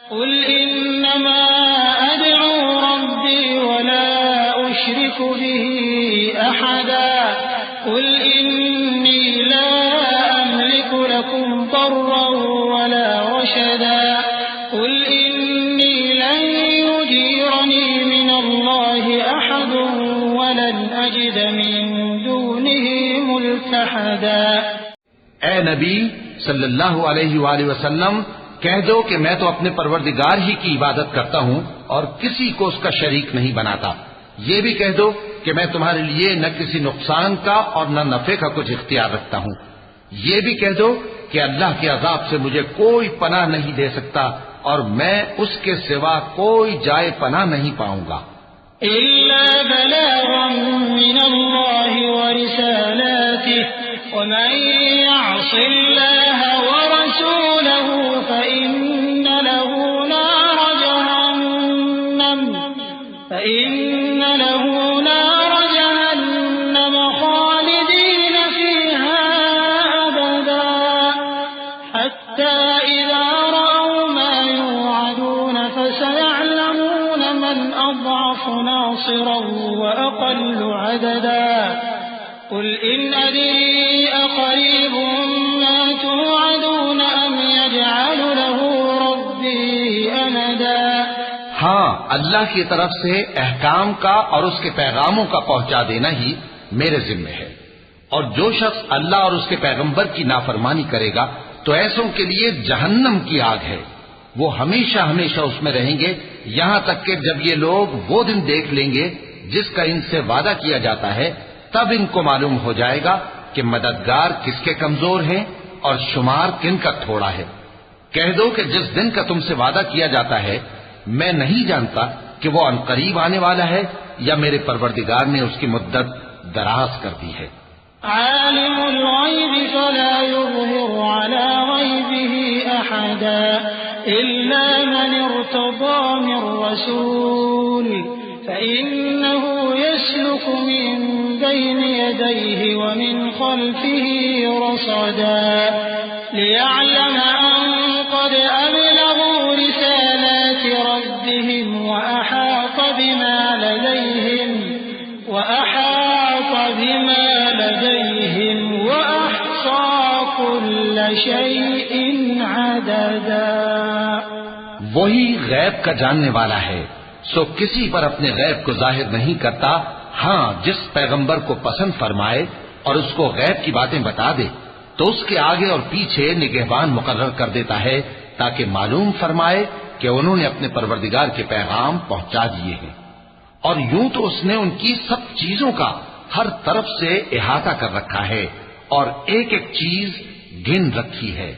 قل انما ادعو ربي ولا اشرك به احدا قل انی لا املک لکم ضرا ولا رشدا قل انی لن یجیرنی من اللہ احد ولن اجد من دونه ملتحدا۔ اے نبی صلی اللہ علیہ وآلہ وسلم، کہہ دو کہ میں تو اپنے پروردگار ہی کی عبادت کرتا ہوں اور کسی کو اس کا شریک نہیں بناتا۔ یہ بھی کہہ دو کہ میں تمہارے لیے نہ کسی نقصان کا اور نہ نفع کا کچھ اختیار رکھتا ہوں۔ یہ بھی کہہ دو کہ اللہ کے عذاب سے مجھے کوئی پناہ نہیں دے سکتا اور میں اس کے سوا کوئی جائے پناہ نہیں پاؤں گا۔ إلا بلاغا من الله ورسالاته ومن يعص الله ورسوله فإن له نار جهنم خالدين فيها أبدا حتى إذا رأوا ما يوعدون فسيعلمون من أضعف ناصرا وأقل عددا قل إن أدري أقريب ما توعدون أم يجعل له ربي أمدا۔ ہاں، اللہ کی طرف سے احکام کا اور اس کے پیغاموں کا پہنچا دینا ہی میرے ذمہ ہے، اور جو شخص اللہ اور اس کے پیغمبر کی نافرمانی کرے گا تو ایسوں کے لیے جہنم کی آگ ہے، وہ ہمیشہ ہمیشہ اس میں رہیں گے، یہاں تک کہ جب یہ لوگ وہ دن دیکھ لیں گے جس کا ان سے وعدہ کیا جاتا ہے، تب ان کو معلوم ہو جائے گا کہ مددگار کس کے کمزور ہیں اور شمار کن کا تھوڑا ہے۔ کہہ دو کہ جس دن کا تم سے وعدہ کیا جاتا ہے میں نہیں جانتا کہ وہ عنقریب آنے والا ہے یا میرے پروردگار نے اس کی مدت دراز کر دی ہے۔ عالم الغیب فلا یظہر علی غیبہ احدا الا من ارتضى من رسول فإنه يسلك من بين يديه ومن خلفه رصدا ليعلم أن قد أبلغوا رسالات ربهم وأحاط بما لديهم وأحصى كل شيء عددا۔ وہی غیب کا جاننے والا ہے، سو کسی پر اپنے غیب کو ظاہر نہیں کرتا، ہاں جس پیغمبر کو پسند فرمائے اور اس کو غیب کی باتیں بتا دے تو اس کے آگے اور پیچھے نگہبان مقرر کر دیتا ہے تاکہ معلوم فرمائے کہ انہوں نے اپنے پروردگار کے پیغام پہنچا دیے ہیں، اور یوں تو اس نے ان کی سب چیزوں کا ہر طرف سے احاطہ کر رکھا ہے اور ایک ایک چیز گن رکھی ہے۔